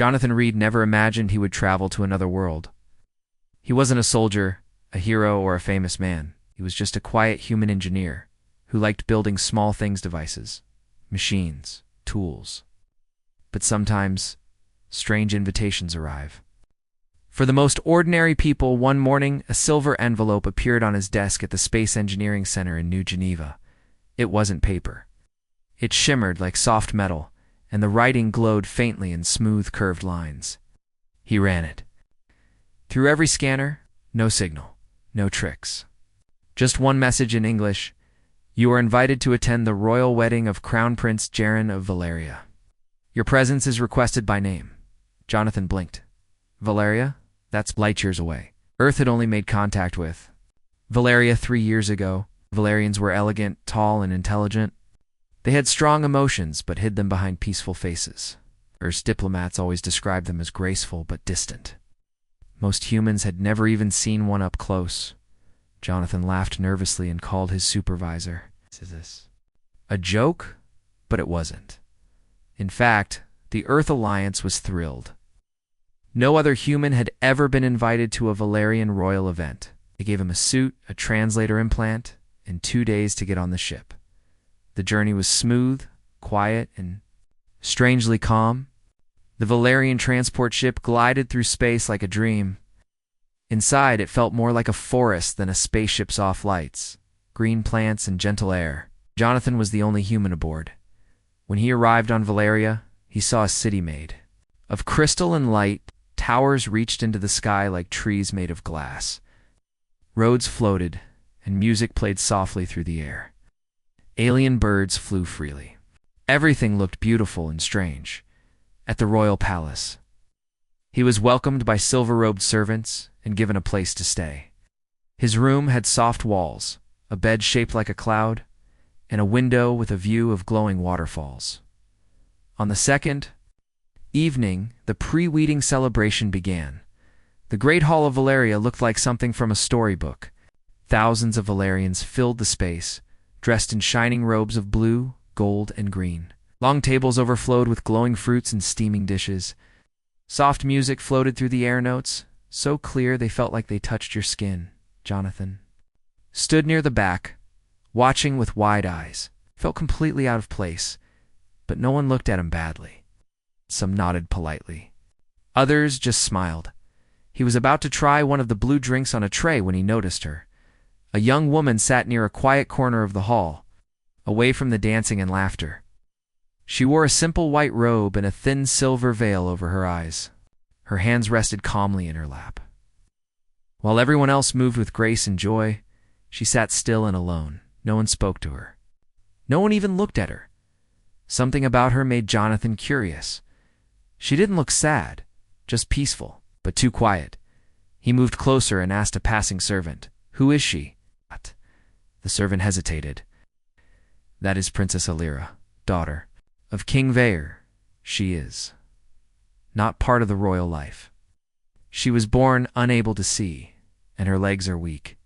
Jonathan Reed never imagined he would travel to another world. He wasn't a soldier, a hero, or a famous man. He was just a quiet human engineer who liked building small things devices, machines, tools. But sometimes, strange invitations arrive. For the most ordinary people, one morning, a silver envelope appeared on his desk at the Space Engineering Center in New Geneva. It wasn't paper. It shimmered like soft metal, and the writing glowed faintly in smooth, curved lines. He ran it. Through every scanner, no signal, no tricks. Just one message in English: "You are invited to attend the royal wedding of Crown Prince Jaren of Valeria. Your presence is requested by name." Jonathan blinked. Valeria? That's light years away. Earth had only made contact with Valeria 3 years ago. Valerians were elegant, tall, and intelligent. They had strong emotions, but hid them behind peaceful faces. Earth's diplomats always described them as graceful but distant. Most humans had never even seen one up close. Jonathan laughed nervously and called his supervisor. "Is this a joke?" But it wasn't. In fact, the Earth Alliance was thrilled. No other human had ever been invited to a Valerian royal event. They gave him a suit, a translator implant, and 2 days to get on the ship. The journey was smooth, quiet, and strangely calm. The Valerian transport ship glided through space like a dream. Inside, it felt more like a forest than a spaceship's off lights, green plants and gentle air. Jonathan was the only human aboard. When he arrived on Valeria, he saw a city made of crystal and light. Towers reached into the sky like trees made of glass. Roads floated, and music played softly through the air. Alien birds flew freely. Everything looked beautiful and strange. At the royal palace, he was welcomed by silver-robed servants and given a place to stay. His room had soft walls, a bed shaped like a cloud, and a window with a view of glowing waterfalls. On the second evening, the pre-wedding celebration began. The Great Hall of Valeria looked like something from a storybook. Thousands of Valerians filled the space, dressed in shining robes of blue, gold, and green. Long tables overflowed with glowing fruits and steaming dishes. Soft music floated through the air notes, so clear they felt like they touched your skin. Jonathan stood near the back, watching with wide eyes. Felt completely out of place, but no one looked at him badly. Some nodded politely. Others just smiled. He was about to try one of the blue drinks on a tray when he noticed her. A young woman sat near a quiet corner of the hall, away from the dancing and laughter. She wore a simple white robe and a thin silver veil over her eyes. Her hands rested calmly in her lap. While everyone else moved with grace and joy, she sat still and alone. No one spoke to her. No one even looked at her. Something about her made Jonathan curious. She didn't look sad, just peaceful, but too quiet. He moved closer and asked a passing servant, "Who is she?" The servant hesitated. "That is Princess Alira, daughter of King Vair. She is not part of the royal life. She was born unable to see, and her legs are weak.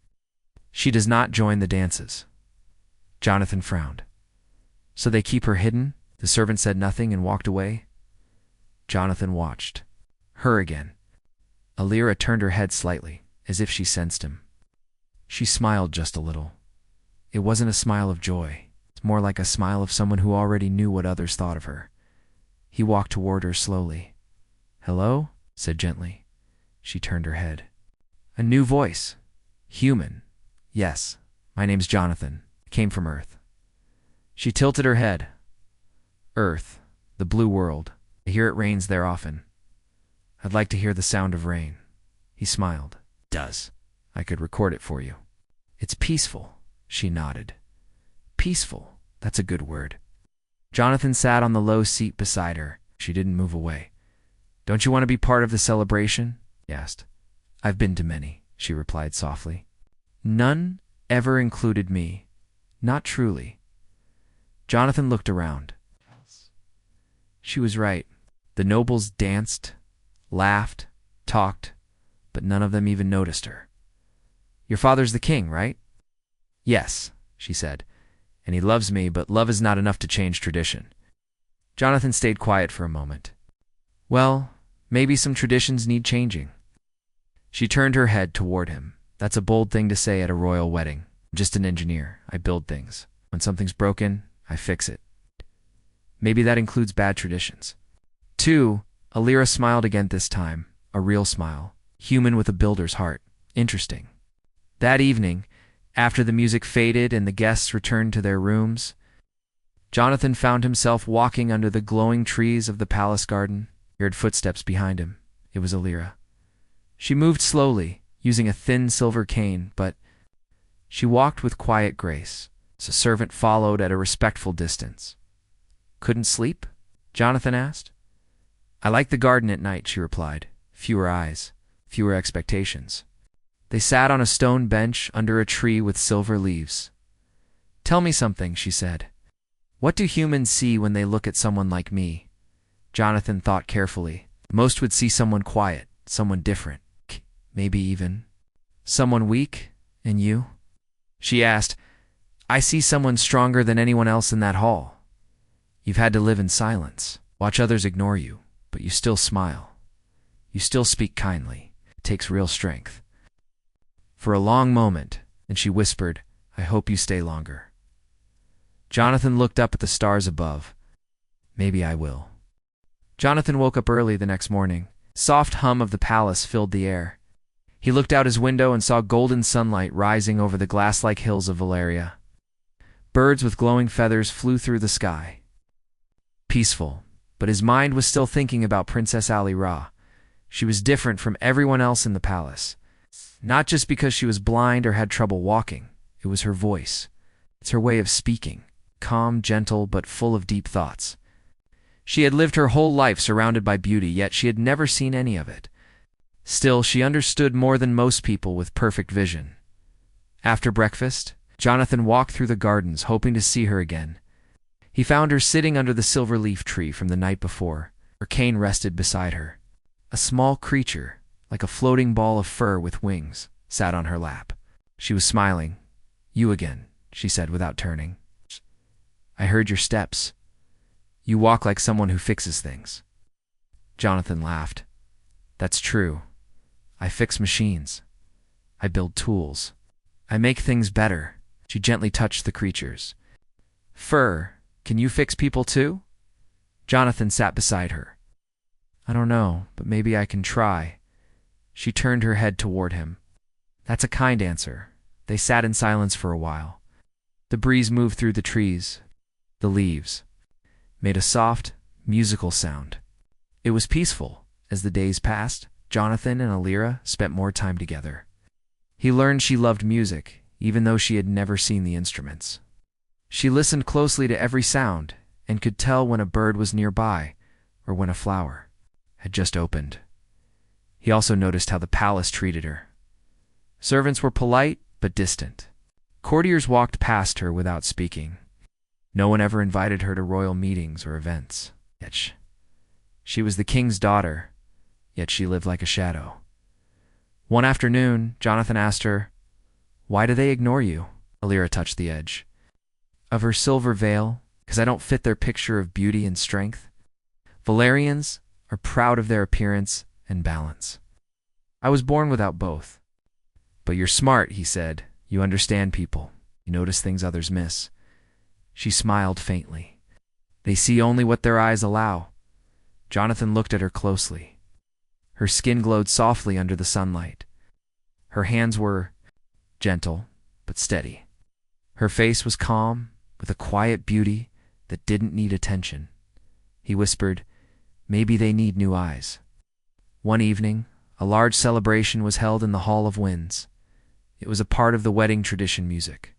She does not join the dances." Jonathan frowned. "So they keep her hidden?" The servant said nothing and walked away. Jonathan watched her again. Alira turned her head slightly, as if she sensed him. She smiled just a little. It wasn't a smile of joy. It's more like a smile of someone who already knew what others thought of her. He walked toward her slowly. "Hello?" said gently. She turned her head. A new voice. Human. "Yes, my name's Jonathan. I came from Earth." She tilted her head. "Earth, the blue world. I hear it rains there often. I'd like to hear the sound of rain." He smiled. "Does. I could record it for you." "It's peaceful," she nodded. "Peaceful, that's a good word." Jonathan sat on the low seat beside her. She didn't move away. "Don't you want to be part of the celebration?" he asked. "I've been to many," she replied softly. "None ever included me. Not truly." Jonathan looked around. She was right. The nobles danced, laughed, talked, but none of them even noticed her. "Your father's the king, right?" "Yes," she said, "and he loves me, but love is not enough to change tradition." Jonathan stayed quiet for a moment. "Well, Maybe some traditions need changing. She turned her head toward him. That's a bold thing to say at a royal wedding. I'm just an engineer. I build things. When something's broken, I fix it. Maybe that includes bad traditions. 2. Alira smiled again this time, a real smile, human with a builder's heart. Interesting. That evening, after the music faded and the guests returned to their rooms, Jonathan found himself walking under the glowing trees of the palace garden. He heard footsteps behind him. It was Alira. She moved slowly, using a thin silver cane, but she walked with quiet grace. A servant followed at a respectful distance. Couldn't sleep? Jonathan asked. I like the garden at night, she replied. Fewer eyes, fewer expectations. They sat on a stone bench under a tree with silver leaves. Tell me something, she said. What do humans see when they look at someone like me? Jonathan thought carefully. Most would see someone quiet, someone different, maybe even someone weak. And you? She asked. I see someone stronger than anyone else in that hall. You've had to live in silence, watch others ignore you, but you still smile. You still speak kindly. It takes real strength. For a long moment, and she whispered, I hope you stay longer. Jonathan looked up at the stars above. Maybe I will. Jonathan woke up early the next morning. Soft hum of the palace filled the air. He looked out his window and saw golden sunlight rising over the glass-like hills of Valeria. Birds with glowing feathers flew through the sky. Peaceful, but his mind was still thinking about Princess Ali-Ra. She was different from everyone else in the palace. Not just because she was blind or had trouble walking. It was her voice. It's her way of speaking, calm, gentle, but full of deep thoughts. She had lived her whole life surrounded by beauty, yet she had never seen any of it. Still, she understood more than most people with perfect vision. After breakfast, Jonathan walked through the gardens, hoping to see her again. He found her sitting under the silver leaf tree from the night before. Her cane rested beside her. A small creature, like a floating ball of fur with wings, sat on her lap. She was smiling. You again, she said without turning. I heard your steps. You walk like someone who fixes things. Jonathan laughed. That's true. I fix machines. I build tools. I make things better. She gently touched the creatures. Fur, can you fix people too? Jonathan sat beside her. I don't know, but maybe I can try. She turned her head toward him. That's a kind answer. They sat in silence for a while. The breeze moved through the trees. The leaves made a soft, musical sound. It was peaceful. As the days passed, Jonathan and Alira spent more time together. He learned she loved music, even though she had never seen the instruments. She listened closely to every sound and could tell when a bird was nearby or when a flower had just opened. He also noticed how the palace treated her. Servants were polite but distant. Courtiers walked past her without speaking. No one ever invited her to royal meetings or events. Yet she was the king's daughter, yet she lived like a shadow. One afternoon, Jonathan asked her, Why do they ignore you? Alira touched the edge of her silver veil, because I don't fit their picture of beauty and strength. Valerians are proud of their appearance and balance. I was born without both. But you're smart, he said. You understand people. You notice things others miss. She smiled faintly. They see only what their eyes allow. Jonathan looked at her closely. Her skin glowed softly under the sunlight. Her hands were gentle but steady. Her face was calm, with a quiet beauty that didn't need attention. He whispered, Maybe they need new eyes. One evening, a large celebration was held in the Hall of Winds. It was a part of the wedding tradition music,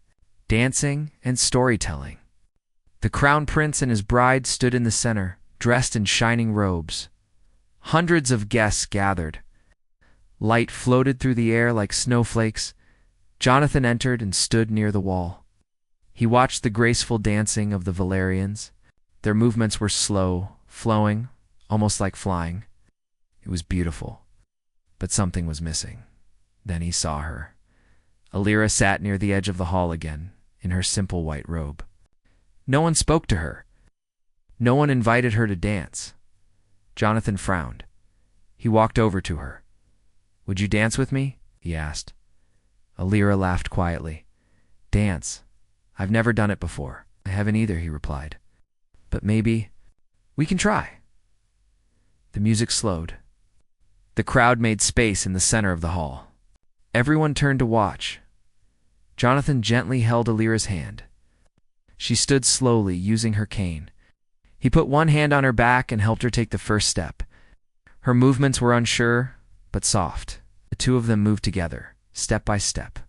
dancing and storytelling. The crown prince and his bride stood in the center, dressed in shining robes. Hundreds of guests gathered. Light floated through the air like snowflakes. Jonathan entered and stood near the wall. He watched the graceful dancing of the Valerians. Their movements were slow, flowing, almost like flying. It was beautiful, but something was missing. Then he saw her. Alira sat near the edge of the hall again, in her simple white robe. No one spoke to her. No one invited her to dance. Jonathan frowned. He walked over to her. "Would you dance with me?" he asked. Alira laughed quietly. "Dance? I've never done it before." "I haven't either," he replied. "But maybe we can try." The music slowed. The crowd made space in the center of the hall. Everyone turned to watch. Jonathan gently held Alira's hand. She stood slowly, using her cane. He put one hand on her back and helped her take the first step. Her movements were unsure, but soft. The two of them moved together, step by step.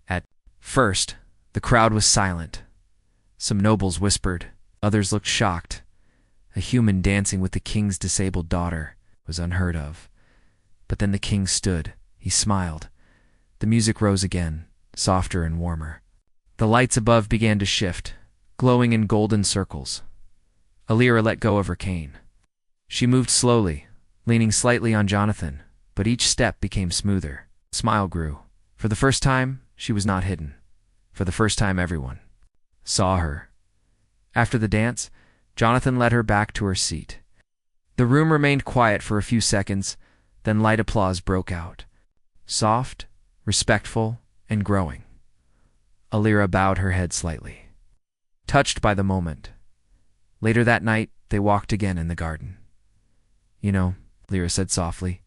At first, the crowd was silent. Some nobles whispered, others looked shocked. A human dancing with the king's disabled daughter was unheard of. But then the king stood. He smiled. The music rose again, softer and warmer. The lights above began to shift, glowing in golden circles. Alira let go of her cane. She moved slowly, leaning slightly on Jonathan, but each step became smoother. A smile grew. For the first time, she was not hidden. For the first time, everyone saw her. After the dance, Jonathan led her back to her seat. The room remained quiet for a few seconds, then light applause broke out. Soft, respectful, and growing. Alira bowed her head slightly, touched by the moment. Later that night, they walked again in the garden. "You know," Alira said softly,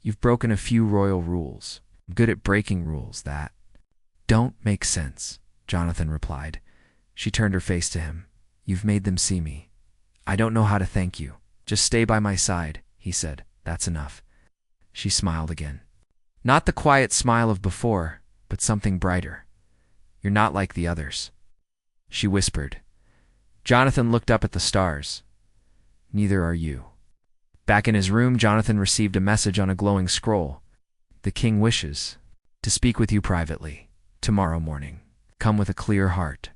"you've broken a few royal rules. I'm good at breaking rules that don't make sense," Jonathan replied. She turned her face to him. "You've made them see me. I don't know how to thank you. Just stay by my side," he said. "That's enough." She smiled again. Not the quiet smile of before, but something brighter. "You're not like the others," she whispered. Jonathan looked up at the stars. "Neither are you." Back in his room, Jonathan received a message on a glowing scroll. "The king wishes to speak with you privately. Tomorrow morning. Come with a clear heart."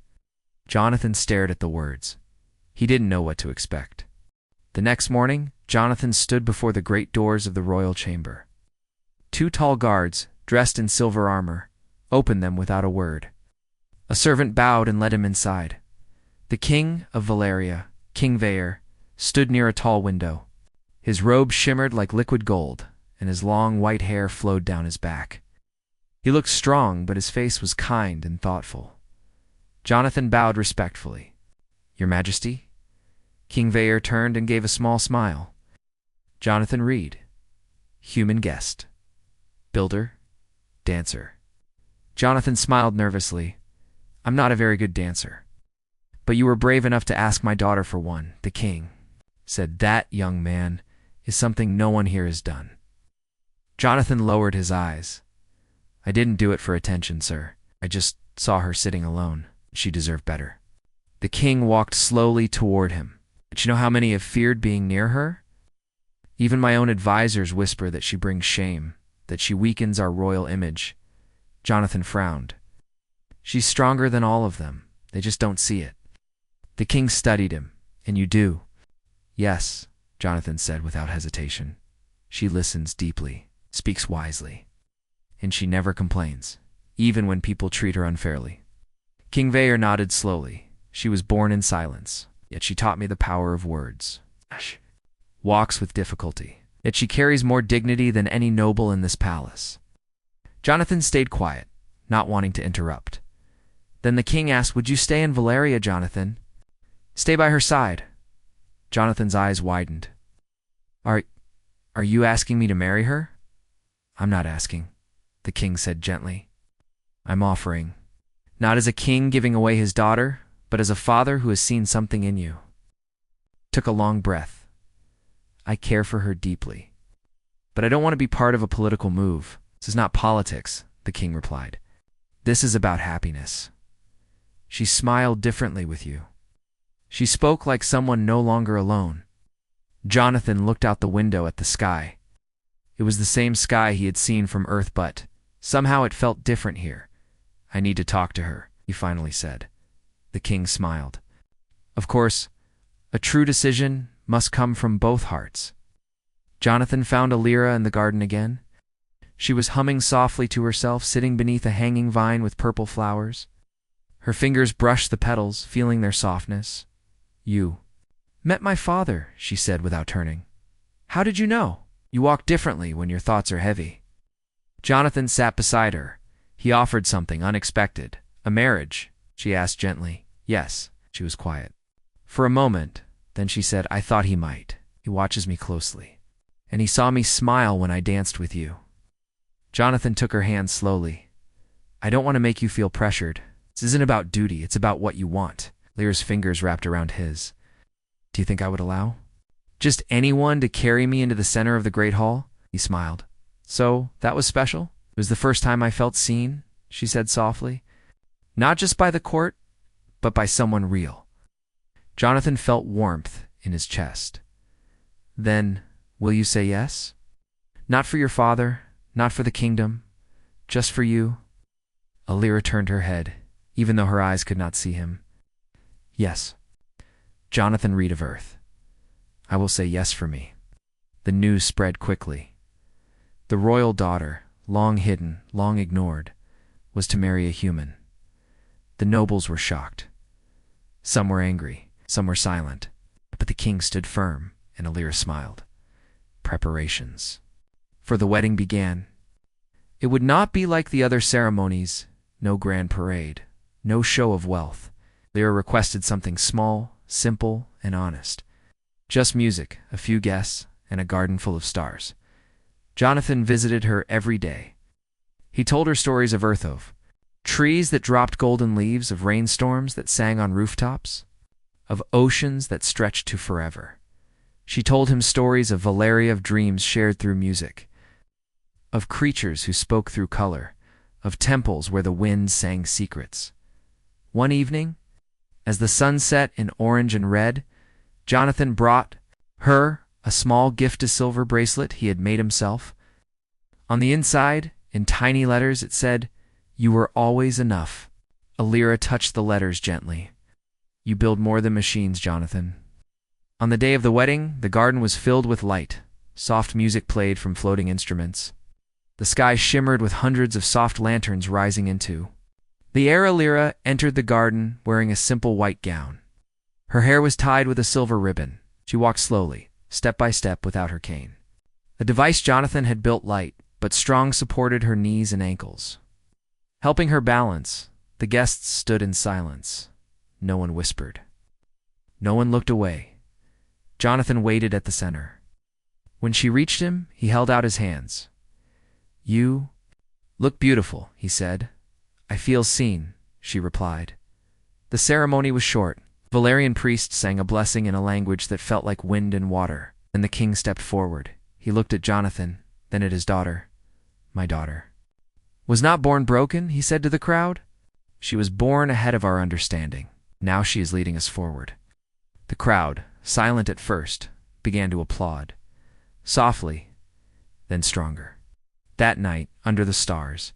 Jonathan stared at the words. He didn't know what to expect. The next morning, Jonathan stood before the great doors of the royal chamber. Two tall guards, dressed in silver armor, opened them without a word. A servant bowed and led him inside. The king of Valeria, King Vaer, stood near a tall window. His robe shimmered like liquid gold, and his long white hair flowed down his back. He looked strong, but his face was kind and thoughtful. Jonathan bowed respectfully. "Your Majesty?" King Vaer turned and gave a small smile. "Jonathan Reed, human guest. Builder, dancer." Jonathan smiled nervously. "I'm not a very good dancer. But you were brave enough to ask my daughter for one," the king said. "That, young man, is something no one here has done." Jonathan lowered his eyes. "I didn't do it for attention, sir. I just saw her sitting alone. She deserved better." The king walked slowly toward him. "But you know how many have feared being near her? Even my own advisors whisper that she brings shame, that she weakens our royal image." Jonathan frowned. "She's stronger than all of them. They just don't see it." The king studied him. "And you do?" "Yes," Jonathan said without hesitation. "She listens deeply, speaks wisely, and she never complains, even when people treat her unfairly." King Vaer nodded slowly. "She was born in silence, yet she taught me the power of words. Walks with difficulty, yet she carries more dignity than any noble in this palace." Jonathan stayed quiet, not wanting to interrupt. Then the king asked, "Would you stay in Valeria, Jonathan? Stay by her side?" Jonathan's eyes widened. Are you asking me to marry her?" "I'm not asking," the king said gently. "I'm offering. Not as a king giving away his daughter, but as a father who has seen something in you." Took a long breath. "I care for her deeply. But I don't want to be part of a political move. This is not politics," the king replied. "This is about happiness. She smiled differently with you. She spoke like someone no longer alone." Jonathan looked out the window at the sky. It was the same sky he had seen from Earth, but somehow it felt different here. "I need to talk to her," he finally said. The king smiled. "Of course, a true decision must come from both hearts." Jonathan found Alira in the garden again. She was humming softly to herself, sitting beneath a hanging vine with purple flowers. Her fingers brushed the petals, feeling their softness. "You met my father," she said without turning. "How did you know?" You walk differently when your thoughts are heavy. Jonathan sat beside her. He offered something unexpected. A marriage, she asked gently. Yes, she was quiet. For a moment, then she said, I thought he might. He watches me closely. And he saw me smile when I danced with you. Jonathan took her hand slowly. I don't want to make you feel pressured. This isn't about duty, it's about what you want. Lyra's fingers wrapped around his. Do you think I would allow? Just anyone to carry me into the center of the Great Hall? He smiled. So, that was special? It was the first time I felt seen, she said softly. Not just by the court, but by someone real. Jonathan felt warmth in his chest. Then, will you say yes? Not for your father, not for the kingdom, just for you. Lyra turned her head, even though her eyes could not see him. Yes. Jonathan Reed of Earth. I will say yes for me. The news spread quickly. The royal daughter, long hidden, long ignored, was to marry a human. The nobles were shocked. Some were angry, some were silent, but the king stood firm, and Lyra smiled. Preparations for the wedding began. It would not be like the other ceremonies, no grand parade, no show of wealth. Lyra requested something small, simple, and honest. Just music, a few guests, and a garden full of stars. Jonathan visited her every day. He told her stories of Earthove, trees that dropped golden leaves, of rainstorms that sang on rooftops, of oceans that stretched to forever. She told him stories of Valeria, of dreams shared through music, of creatures who spoke through color, of temples where the wind sang secrets. One evening, as the sun set in orange and red, Jonathan brought her a small gifted silver bracelet he had made himself. On the inside, in tiny letters, it said, You were always enough. Lyra touched the letters gently. You build more than machines, Jonathan. On the day of the wedding, the garden was filled with light. Soft music played from floating instruments. The sky shimmered with hundreds of soft lanterns rising into. The heir Lyra entered the garden wearing a simple white gown. Her hair was tied with a silver ribbon. She walked slowly, step by step, without her cane. A device Jonathan had built light, but strong, supported her knees and ankles. Helping her balance, the guests stood in silence. No one whispered. No one looked away. Jonathan waited at the center. When she reached him, he held out his hands. You look beautiful, he said. I feel seen, she replied. The ceremony was short. Valerian priests sang a blessing in a language that felt like wind and water. Then the king stepped forward. He looked at Jonathan, then at his daughter. My daughter was not born broken, he said to the crowd. She was born ahead of our understanding. Now she is leading us forward. The crowd, silent at first, began to applaud. Softly, then stronger. That night, under the stars,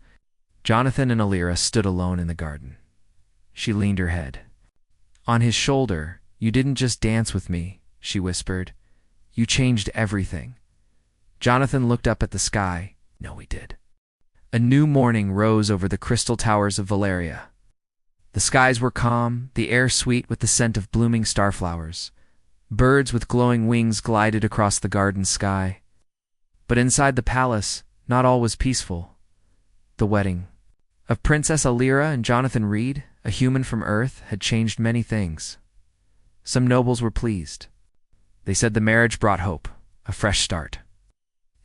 Jonathan and Lyra stood alone in the garden. She leaned her head. On his shoulder, You didn't just dance with me, she whispered. You changed everything. Jonathan looked up at the sky. No, he did. A new morning rose over the crystal towers of Valeria. The skies were calm, the air sweet with the scent of blooming starflowers. Birds with glowing wings glided across the garden sky. But inside the palace, not all was peaceful. The wedding of Princess Lyra and Jonathan Reed, a human from Earth, had changed many things. Some nobles were pleased. They said the marriage brought hope, a fresh start,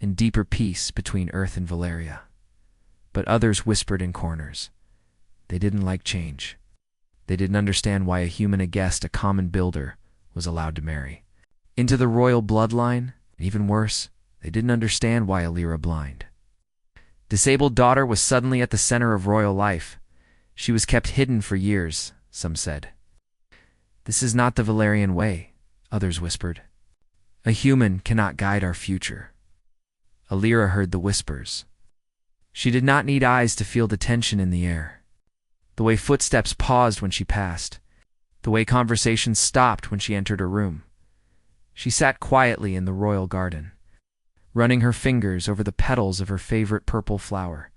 and deeper peace between Earth and Valeria. But others whispered in corners. They didn't like change. They didn't understand why a human, a guest, a common builder, was allowed to marry into the royal bloodline. And even worse, they didn't understand why Lyra, blind, disabled daughter, was suddenly at the center of royal life. She was kept hidden for years, some said. This is not the Valerian way, others whispered. A human cannot guide our future. Lyra heard the whispers. She did not need eyes to feel the tension in the air. The way footsteps paused when she passed. The way conversations stopped when she entered her room. She sat quietly in the royal garden, running her fingers over the petals of her favorite purple flower.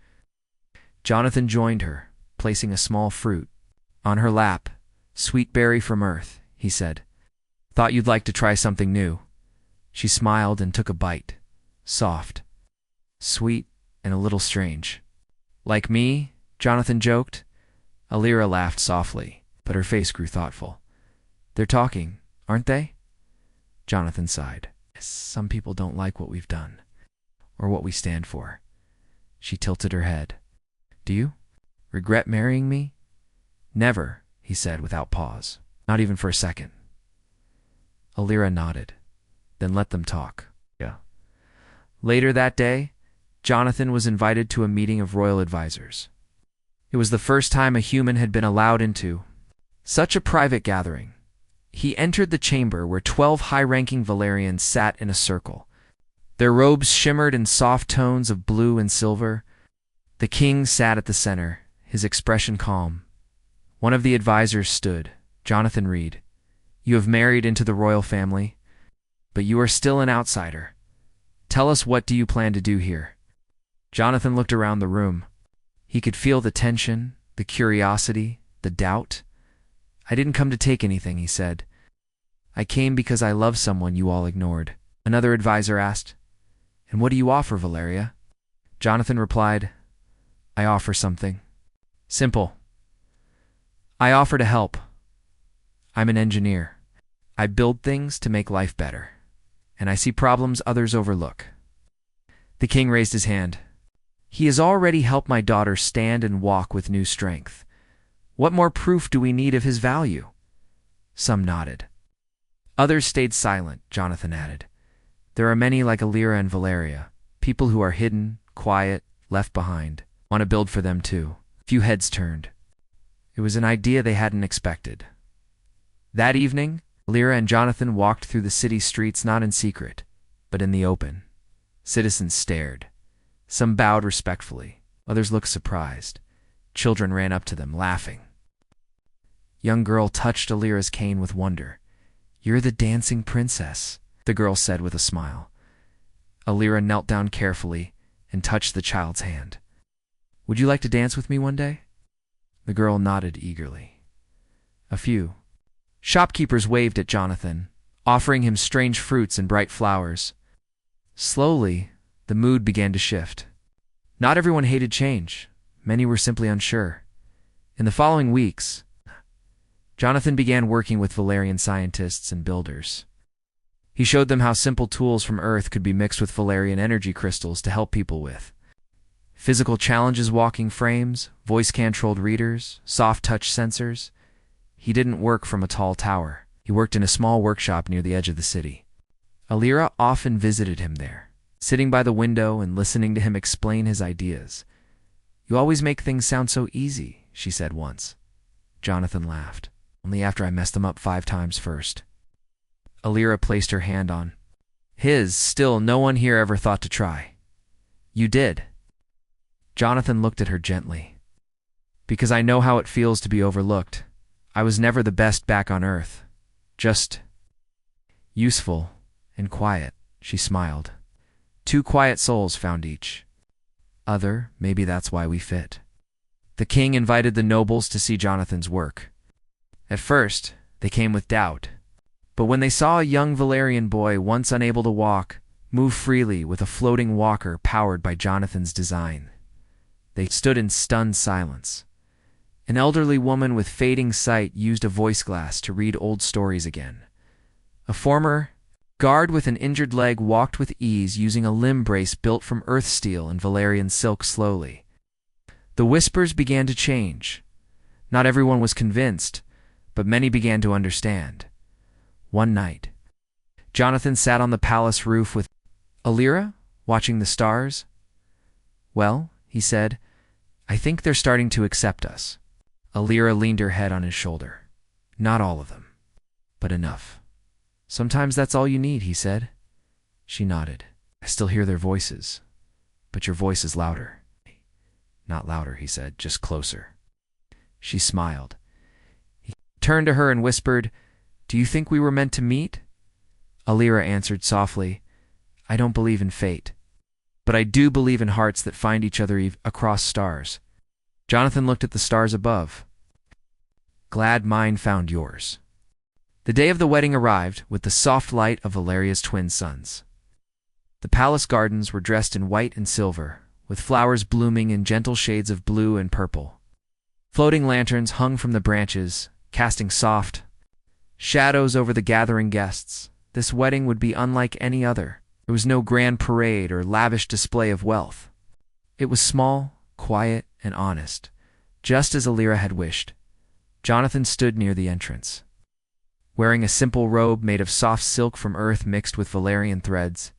Jonathan joined her, placing a small fruit on her lap. Sweet berry from Earth, he said. Thought you'd like to try something new. She smiled and took a bite. soft, sweet, and a little strange. Like me, Jonathan joked. Alira laughed softly, but her face grew thoughtful. They're talking, aren't they? Jonathan sighed. Some people don't like what we've done, or what we stand for. She tilted her head. Do you? Regret marrying me? Never, he said without pause. Not even for a second. Alira nodded. Then let them talk. Yeah. Later that day, Jonathan was invited to a meeting of royal advisors. It was the first time a human had been allowed into such a private gathering. He entered the chamber where 12 high-ranking Valerians sat in a circle. Their robes shimmered in soft tones of blue and silver. The king sat at the center, his expression calm. One of the advisors stood, Jonathan Reed. You have married into the royal family, but you are still an outsider. Tell us, what do you plan to do here? Jonathan looked around the room. He could feel the tension, the curiosity, the doubt. I didn't come to take anything, he said. I came because I love someone you all ignored. Another advisor asked, And what do you offer, Valeria? Jonathan replied, I offer something. Simple. I offer to help. I'm an engineer. I build things to make life better, and I see problems others overlook. The king raised his hand. He has already helped my daughter stand and walk with new strength. What more proof do we need of his value? Some nodded. Others stayed silent, Jonathan added. There are many like Alira and Valeria, people who are hidden, quiet, left behind. Want to build for them too. Few heads turned. It was an idea they hadn't expected. That evening, Alira and Jonathan walked through the city streets not in secret, but in the open. Citizens stared. Some bowed respectfully. Others looked surprised. Children ran up to them, laughing. Young girl touched Alira's cane with wonder. You're the dancing princess, the girl said with a smile. Alira knelt down carefully and touched the child's hand. Would you like to dance with me one day? The girl nodded eagerly. A few. Shopkeepers waved at Jonathan, offering him strange fruits and bright flowers. Slowly, the mood began to shift. Not everyone hated change. Many were simply unsure. In the following weeks, Jonathan began working with Valerian scientists and builders. He showed them how simple tools from Earth could be mixed with Valerian energy crystals to help people with physical challenges, walking frames, voice-controlled readers, soft-touch sensors. He didn't work from a tall tower. He worked in a small workshop near the edge of the city. Alira often visited him there, sitting by the window and listening to him explain his ideas. You always make things sound so easy, she said once. Jonathan laughed. Only after I messed them up 5 times first. Alira placed her hand on his. Still, no one here ever thought to try. You did. Jonathan looked at her gently. Because I know how it feels to be overlooked. I was never the best back on Earth. Just useful and quiet, she smiled. 2 quiet souls found each other. Maybe that's why we fit. The king invited the nobles to see Jonathan's work. At first, they came with doubt. But when they saw a young Valerian boy, once unable to walk, move freely with a floating walker powered by Jonathan's design, they stood in stunned silence. An elderly woman with fading sight used a voice glass to read old stories again. A former guard with an injured leg walked with ease using a limb brace built from earth steel and Valerian silk slowly. The whispers began to change. Not everyone was convinced, but many began to understand. One night, Jonathan sat on the palace roof with Alira, watching the stars. Well, he said, I think they're starting to accept us. Alira leaned her head on his shoulder. Not all of them, but enough. Sometimes that's all you need, he said. She nodded. I still hear their voices, but your voice is louder. Not louder, he said, just closer. She smiled. He turned to her and whispered, Do you think we were meant to meet? Alira answered softly, I don't believe in fate, but I do believe in hearts that find each other across stars. Jonathan looked at the stars above. Glad mine found yours. The day of the wedding arrived with the soft light of Valeria's twin suns. The palace gardens were dressed in white and silver, with flowers blooming in gentle shades of blue and purple. Floating lanterns hung from the branches, casting soft shadows over the gathering guests. This wedding would be unlike any other. There was no grand parade or lavish display of wealth. It was small, quiet, and honest, just as Alira had wished. Jonathan stood near the entrance, wearing a simple robe made of soft silk from earth mixed with Valerian threads.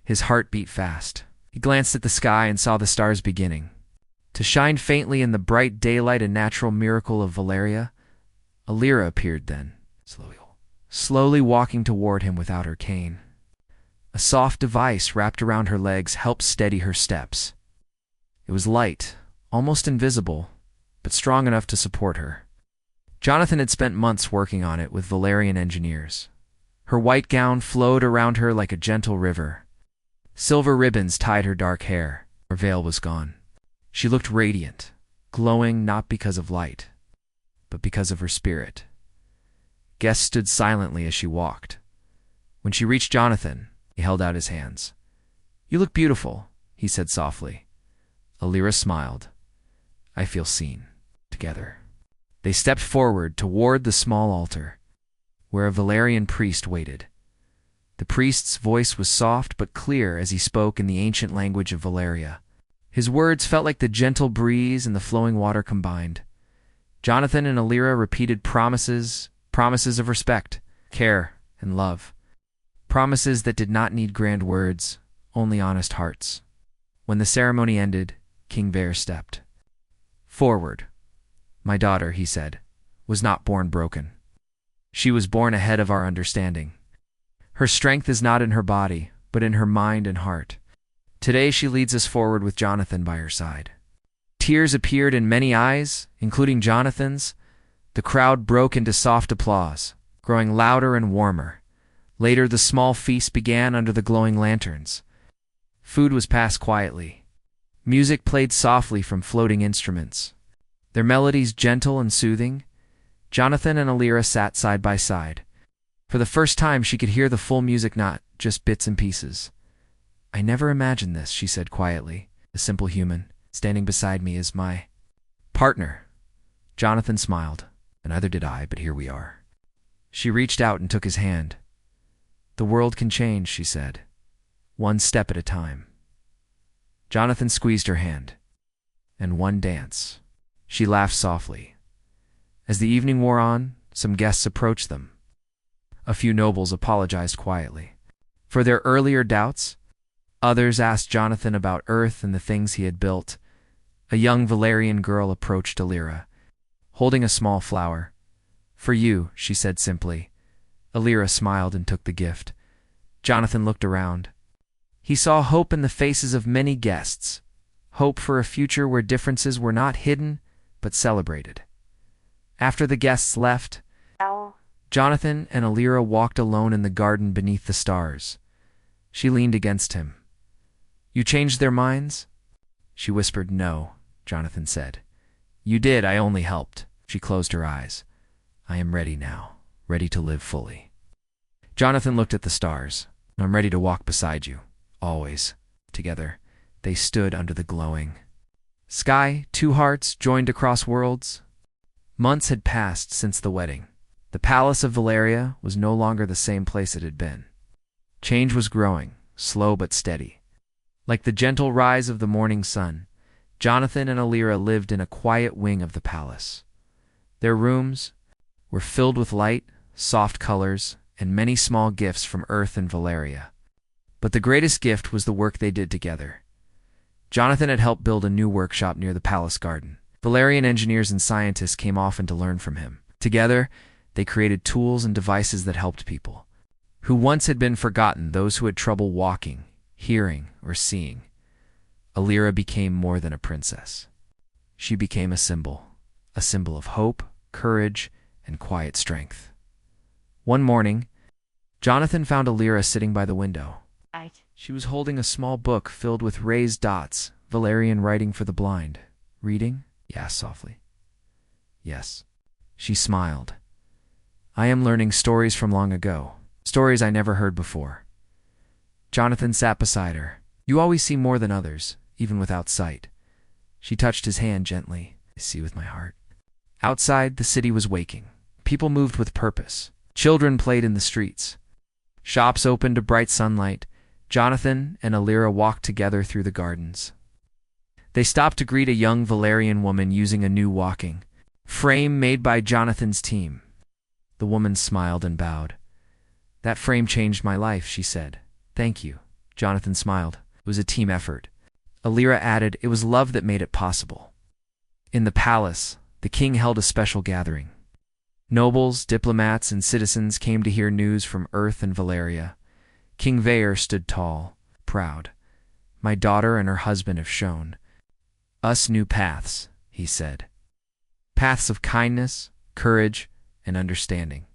His heart beat fast. He glanced at the sky and saw the stars beginning to shine faintly in the bright daylight, a natural miracle of Valeria. Alira appeared then, slowly walking toward him without her cane. A soft device wrapped around her legs helped steady her steps. It was light, almost invisible, but strong enough to support her. Jonathan had spent months working on it with Valerian engineers. Her white gown flowed around her like a gentle river. Silver ribbons tied her dark hair. Her veil was gone. She looked radiant, glowing not because of light, but because of her spirit. Guests stood silently as she walked. When she reached Jonathan, he held out his hands. "You look beautiful," he said softly. Alira smiled. "I feel seen." Together, they stepped forward toward the small altar, where a Valerian priest waited. The priest's voice was soft but clear as he spoke in the ancient language of Valeria. His words felt like the gentle breeze and the flowing water combined. Jonathan and Alira repeated promises of respect, care, and love. Promises that did not need grand words, only honest hearts. When the ceremony ended, King Vare stepped forward. "My daughter," he said, "was not born broken. She was born ahead of our understanding. Her strength is not in her body, but in her mind and heart. Today she leads us forward with Jonathan by her side." Tears appeared in many eyes, including Jonathan's. The crowd broke into soft applause, growing louder and warmer. Later, the small feast began under the glowing lanterns. Food was passed quietly. Music played softly from floating instruments, their melodies gentle and soothing. Jonathan and Alira sat side by side. For the first time, she could hear the full music, not just bits and pieces. "I never imagined this," she said quietly. "A simple human standing beside me is my partner." Jonathan smiled. "Neither did I, but here we are." She reached out and took his hand. "The world can change," she said, "one step at a time." Jonathan squeezed her hand. "And one dance." She laughed softly. As the evening wore on, some guests approached them. A few nobles apologized quietly for their earlier doubts. Others asked Jonathan about Earth and the things he had built. A young Valerian girl approached Alira, holding a small flower. "For you," she said simply. Alira smiled and took the gift. Jonathan looked around. He saw hope in the faces of many guests, hope for a future where differences were not hidden, but celebrated. After the guests left, Jonathan and Alira walked alone in the garden beneath the stars. She leaned against him. "You changed their minds?" She whispered. "No," Jonathan said. "You did, I only helped." She closed her eyes. "I am ready now, ready to live fully." Jonathan looked at the stars. "I'm ready to walk beside you, always." Together, they stood under the glowing sky, two hearts joined across worlds. Months had passed since the wedding. The palace of Valeria was no longer the same place it had been. Change was growing, slow but steady. Like the gentle rise of the morning sun, Jonathan and Alira lived in a quiet wing of the palace. Their rooms were filled with light, soft colors, and many small gifts from Earth and Valeria. But the greatest gift was the work they did together. Jonathan had helped build a new workshop near the palace garden. Valerian engineers and scientists came often to learn from him. Together, they created tools and devices that helped people who once had been forgotten, those who had trouble walking, hearing, or seeing. Alira became more than a princess. She became a symbol of hope, courage, and quiet strength. One morning, Jonathan found Alira sitting by the window. She was holding a small book filled with raised dots, Valerian writing for the blind. "Reading?" he asked softly. "Yes." She smiled. "I am learning stories from long ago, stories I never heard before." Jonathan sat beside her. You always see more than others, even without sight. She touched his hand gently. I see with my heart. Outside, the city was waking. People moved with purpose. Children played in the streets. Shops opened to bright sunlight. Jonathan and Alira walked together through the gardens. They stopped to greet a young Valerian woman using a new walking frame made by Jonathan's team. The woman smiled and bowed. That frame changed my life, she said. Thank you. Jonathan smiled. It was a team effort. Alira added, it was love that made it possible. In the palace, the king held a special gathering. Nobles, diplomats, and citizens came to hear news from Earth and Valeria. King Vaer stood tall, proud. My daughter and her husband have shown us new paths, he said. Paths of kindness, courage, and understanding.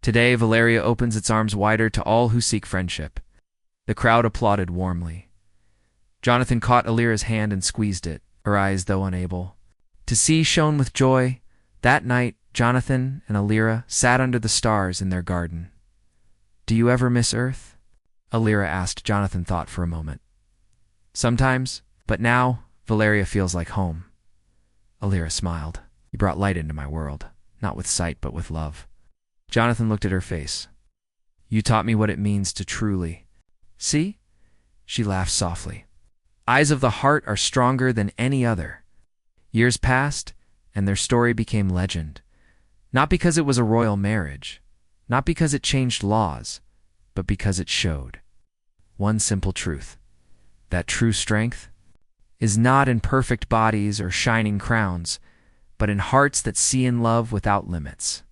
Today, Valeria opens its arms wider to all who seek friendship. The crowd applauded warmly. Jonathan caught Alira's hand and squeezed it, her eyes, though unable to see, shone with joy. That night, Jonathan and Alira sat under the stars in their garden. Do you ever miss Earth? Alira asked. Jonathan thought for a moment. Sometimes, but now, Valeria feels like home. Alira smiled. You brought light into my world, not with sight, but with love. Jonathan looked at her face. You taught me what it means to truly. See? She laughed softly. Eyes of the heart are stronger than any other. Years passed, and their story became legend. Not because it was a royal marriage, not because it changed laws, but because it showed one simple truth, that true strength is not in perfect bodies or shining crowns, but in hearts that see and love without limits.